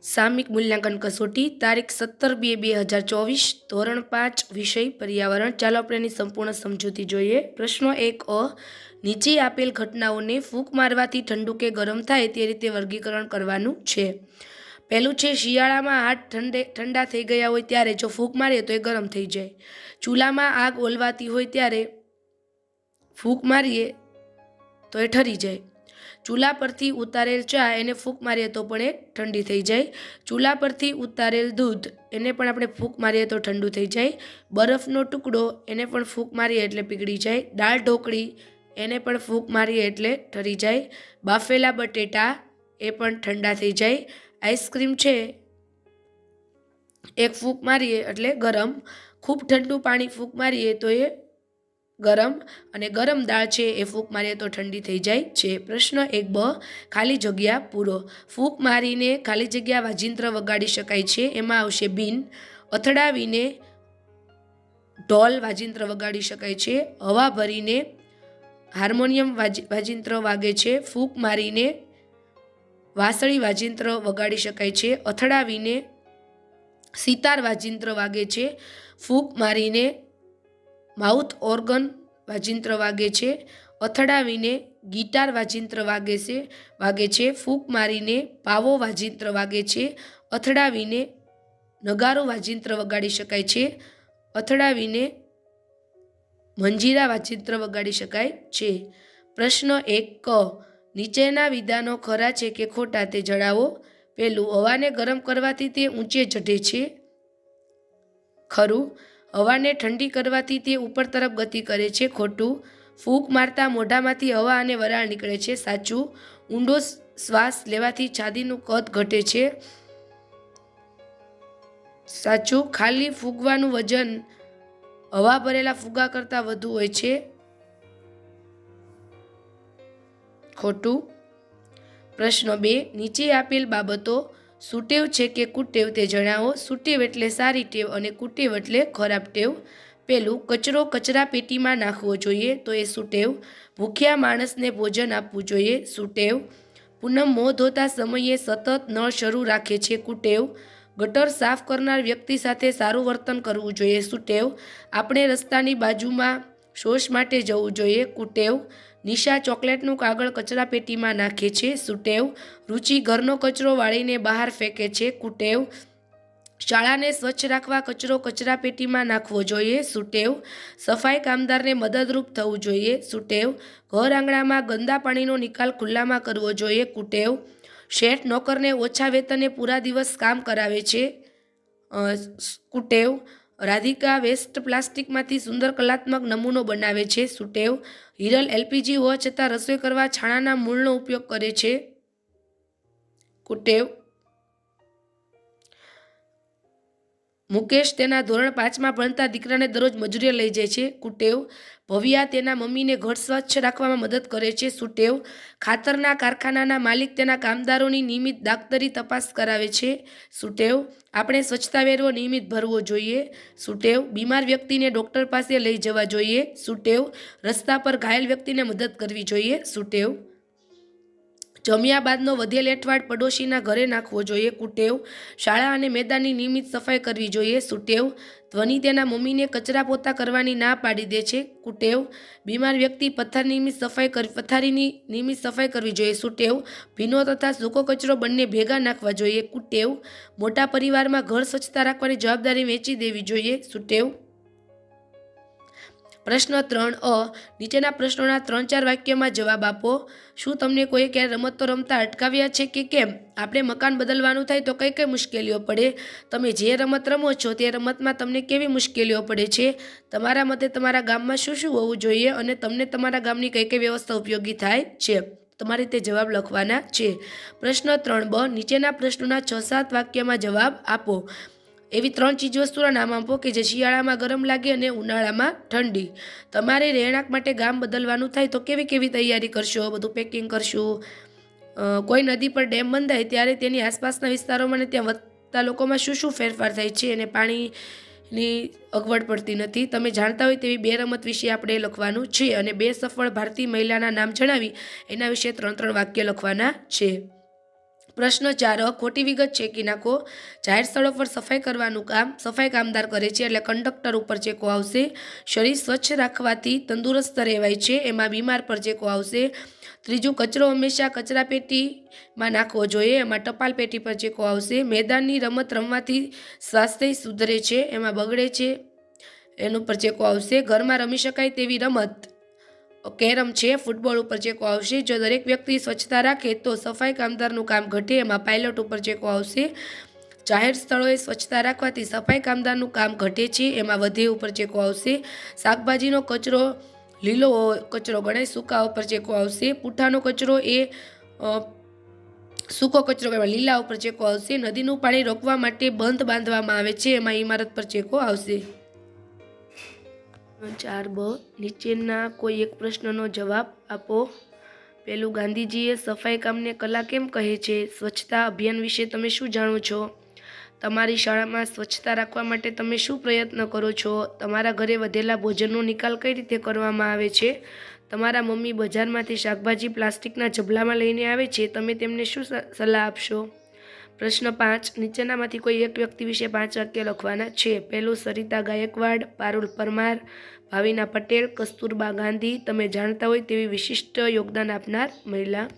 સામયિક મૂલ્યાંકન કસોટી તારીખ 17/2/2024 ધોરણ 5 વિષય પર્યાવરણ। ચાલો આપણે એની સંપૂર્ણ સમજૂતી જોઈએ। પ્રશ્ન 1 અ નીચે આપેલ ઘટનાઓને ફૂંક મારવાથી ઠંડુ કે ગરમ થાય તે રીતે વર્ગીકરણ કરવાનું છે। પહેલું છે શિયાળામાં હાથ ઠંડા થઈ ગયા હોય ત્યારે જો ફૂંક મારીએ તો એ ગરમ થઈ જાય। ચૂલામાં આગ ઓલવાતી હોય ત્યારે ફૂંક મારીએ તો એ ઠરી જાય। ચૂલા પરથી ઉતારેલ ચા એને ફૂંક મારીએ તો પણ એ ઠંડી થઈ જાય। ચૂલા પરથી ઉતારેલ દૂધ એને પણ આપણે ફૂંક મારીએ તો ઠંડુ થઈ જાય। બરફનો ટુકડો એને પણ ફૂંક મારીએ એટલે પીગળી જાય। દાળ ઢોકળી એને પણ ફૂંક મારીએ એટલે ઠરી જાય। બાફેલા બટેટા એ પણ ઠંડા થઈ જાય। આઈસ્ક્રીમ છે એક ફૂંક મારીએ એટલે ગરમ। ખૂબ ઠંડુ પાણી ફૂંક મારીએ તો એ ગરમ અને ગરમ દાળ છે એ ફૂંક મારીએ તો ઠંડી થઈ જાય છે। પ્રશ્ન 1 બ ખાલી જગ્યા પૂરો। ફૂંક મારીને ખાલી જગ્યા વાજિંત્ર વગાડી શકાય છે। એમાં આવશે બીન। અથડાવીને ઢોલ વાજિંત્ર વગાડી શકાય છે। હવા ભરીને હાર્મોનિયમ વાજિંત્ર વાગે છે। ફૂંક મારીને વાંસળી વાજિંત્ર વગાડી શકાય છે। અથડાવીને સિતાર વાજિંત્ર વાગે છે। ફૂંક મારીને માઉથ ઓર્ગન વાજિંત્ર વાગે છે। અથડાવીને ગિટાર વાજિંત્ર વાગે છે। ફૂંક મારીને પાવો વાજિંત્ર વાગે છે। અથડાવીને નગારો વાજિંત્ર વગાડી શકાય છે। અથડાવીને મંજીરા વાજિંત્ર વગાડી શકાય છે। પ્રશ્ન 1 ક નીચેના વિધાનો ખરા છે કે ખોટા તે જણાવો। પહેલું હવાને ગરમ કરવાથી તે ઊંચે ચઢે છે, ખરું। હવાને ઠંડી કરવાથી તે ઉપર તરફ ગતિ કરે છે, ખોટું। ફૂંક મારતા મોઢામાંથી હવા અને વરાળ નીકળે છે, સાચું। ઊંડો શ્વાસ લેવાથી છાતીનું કદ ઘટે છે, સાચું। ખાલી ફૂગવાનું વજન હવા ભરેલા ફુગ્ગા કરતાં વધુ હોય છે, ખોટું। પ્રશ્ન 2 નીચે આપેલ બાબતો સુટેવ છે કે કુટેવ તે જણાવો। સુટેવ એટલે સારી ટેવ અને કુટેવ એટલે ખરાબ ટેવ। પહેલું કચરો કચરા પેટીમાં નાખવો જોઈએ તો એ સુટેવ। ભૂખ્યા માણસને ભોજન આપવું જોઈએ, સુટેવ। પૂનમ મોં ધોતા સમયે સતત નળ શરૂ રાખે છે, કુટેવ। ગટર સાફ કરનાર વ્યક્તિ સાથે સારું વર્તન કરવું જોઈએ, સુટેવ। આપણે રસ્તાની બાજુમાં શૌચ માટે જવું જોઈએ, કુટેવ। નિશા ચોકલેટનું કાગળ કચરા પેટીમાં નાખે છે, સુટેવ। રુચિ ઘરનો કચરો વાળીને બહાર ફેંકે છે, કુટેવ। શાળાને સ્વચ્છ રાખવા કચરો કચરા પેટીમાં નાખવો જોઈએ, સુટેવ। સફાઈ કામદારને મદદરૂપ થવું જોઈએ, સુટેવ। ઘર આંગણામાં ગંદા પાણીનો નિકાલ ખુલ્લામાં કરવો જોઈએ, કુટેવ। શેઠ નોકરને ઓછા વેતને પૂરા દિવસ કામ કરાવે છે, કુટેવ। રાધિકા વેસ્ટ પ્લાસ્ટિકમાંથી સુંદર કલાત્મક નમૂનો બનાવે છે, સુટેવ। હિરલ એલપીજી હોવા છતાં રસોઈ કરવા છાણાના મૂળનો ઉપયોગ કરે છે, કુટેવ। મુકેશ તેના ધોરણ 5માં ભણતા દીકરાને દરરોજ મજૂરીએ લઈ જાય છે, કુટેવ। ભવ્યા તેના મમ્મીને ઘર સ્વચ્છ રાખવામાં મદદ કરે છે, સુટેવ। ખાતરના કારખાનાના માલિક તેના કામદારોની નિયમિત દાક્તરી તપાસ કરાવે છે, સુટેવ। આપણે સ્વચ્છતા વેરવો નિયમિત ભરવો જોઈએ, સુટેવ। બીમાર વ્યક્તિને ડૉક્ટર પાસે લઈ જવા જોઈએ, સુટેવ। રસ્તા પર ઘાયલ વ્યક્તિને મદદ કરવી જોઈએ, સુટેવ। જમ્યા બાદનો વધેલ એંઠવાડ પડોશીના ઘરે નાખવો જોઈએ, કુટેવ। શાળા અને મેદાનની નિયમિત સફાઈ કરવી જોઈએ, સુટેવ। ધ્વનિ તેના મમ્મીને કચરા પોતા કરવાની ના પાડી દે છે, કુટેવ। બીમાર વ્યક્તિ પથારીની નિયમિત સફાઈ કરવી જોઈએ, સુટેવ। ભીનો તથા સૂકો કચરો બંને ભેગા નાખવા જોઈએ, કુટેવ। મોટા પરિવારમાં ઘર સ્વચ્છતા રાખવાની જવાબદારી વહેંચી દેવી જોઈએ, સુટેવ। પ્રશ્ન 3 અ નીચેના પ્રશ્નોના 3-4 વાક્યમાં જવાબ આપો। શું તમને કોઈ ક્યારે રમતો રમતા અટકાવ્યા છે કે કેમ? આપણે મકાન બદલવાનું થાય તો કઈ કઈ મુશ્કેલીઓ પડે? તમે જે રમત રમો છો તે રમતમાં તમને કેવી મુશ્કેલીઓ પડે છે? તમારા મતે તમારા ગામમાં શું શું હોવું જોઈએ અને તમને તમારા ગામની કઈ કઈ વ્યવસ્થા ઉપયોગી થાય છે? તમારે તે જવાબ લખવાના છે। પ્રશ્ન 3 બ નીચેના પ્રશ્નોના 6-7 વાક્યમાં જવાબ આપો। એવી 3 ચીજવસ્તુના નામ આપો કે જે શિયાળામાં ગરમ લાગે અને ઉનાળામાં ઠંડી। તમારે રહેણાંક માટે ગામ બદલવાનું થાય તો કેવી કેવી તૈયારી કરશો? બધું પેકિંગ કરશું। કોઈ નદી પર ડેમ બંધાય ત્યારે તેની આસપાસના વિસ્તારોમાં અને ત્યાં વસતા લોકોમાં શું શું ફેરફાર થાય છે અને પાણીની અગવડ પડતી નથી। તમે જાણતા હોય તેવી 2 રમત વિશે આપણે લખવાનું છે અને 2 સફળ ભારતીય મહિલાના નામ જણાવી એના વિશે 3-3 વાક્ય લખવાના છે। પ્રશ્ન 4 ખોટી વિગત ચેકી નાખો. જાહેર સ્થળો પર સફાઈ કરવાનું કામ સફાઈ કામદાર કરે છે એટલે કંડક્ટર ઉપર ચેકો આવશે. શરીર સ્વચ્છ રાખવાથી તંદુરસ્ત રહેવાય છે, એમાં બીમાર પર ચેકો આવશે. ત્રીજું, કચરો હંમેશા કચરાપેટીમાં નાખવો જોઈએ, એમાં ટપાલ પેટી પર ચેકો આવશે. મેદાનની રમત રમવાથી સ્વાસ્થ્ય સુધરે છે, એમાં બગડે છે, એનું પર ચેકો આવશે. ઘરમાં રમી શકાય તેવી રમત કેરમ છે, ફૂટબોલ ઉપર ચેકો આવશે. જો દરેક વ્યક્તિ સ્વચ્છતા રાખે તો સફાઈ કામદારનું કામ ઘટે, એમાં પાયલોટ ઉપર ચેકો આવશે. જાહેર સ્થળોએ સ્વચ્છતા રાખવાથી સફાઈ કામદારનું કામ ઘટે છે, એમાં વધે ઉપર ચેકો આવશે. શાકભાજીનો કચરો લીલો કચરો ગણાય, સૂકા ઉપર ચેકો આવશે. પૂઠાનો કચરો એ સૂકો કચરો કહેવાય, લીલા ઉપર ચેકો આવશે. નદીનું પાણી રોકવા માટે બંધ બાંધવામાં આવે છે, એમાં ઇમારત પર ચેકો આવશે. 4બ નીચેના કોઈ એક પ્રશ્નનો જવાબ આપો. પહેલું, ગાંધીજીએ સફાઈ કામને કલા કેમ કહે છે? સ્વચ્છતા અભિયાન વિશે તમે શું જાણો છો? તમારી શાળામાં સ્વચ્છતા રાખવા માટે તમે શું પ્રયત્ન કરો છો? તમારા ઘરે વધેલા ભોજનનો નિકાલ કઈ રીતે કરવામાં આવે છે? તમારા મમ્મી બજારમાંથી શાકભાજી પ્લાસ્ટિકના ઝબલામાં લઈને આવે છે, તમે તેમને શું સલાહ આપશો? પ્રશ્ન 5 નીચેનામાંથી કોઈ એક વ્યક્તિ વિશે 5 વાક્ય લખવાના છે. પહેલું, સરિતા ગાયકવાડ, પારુલ પરમાર, ભાવિના પટેલ, કસ્તુરબા ગાંધી. તમે જાણતા હોય તેવી વિશિષ્ટ યોગદાન આપનાર મહિલા.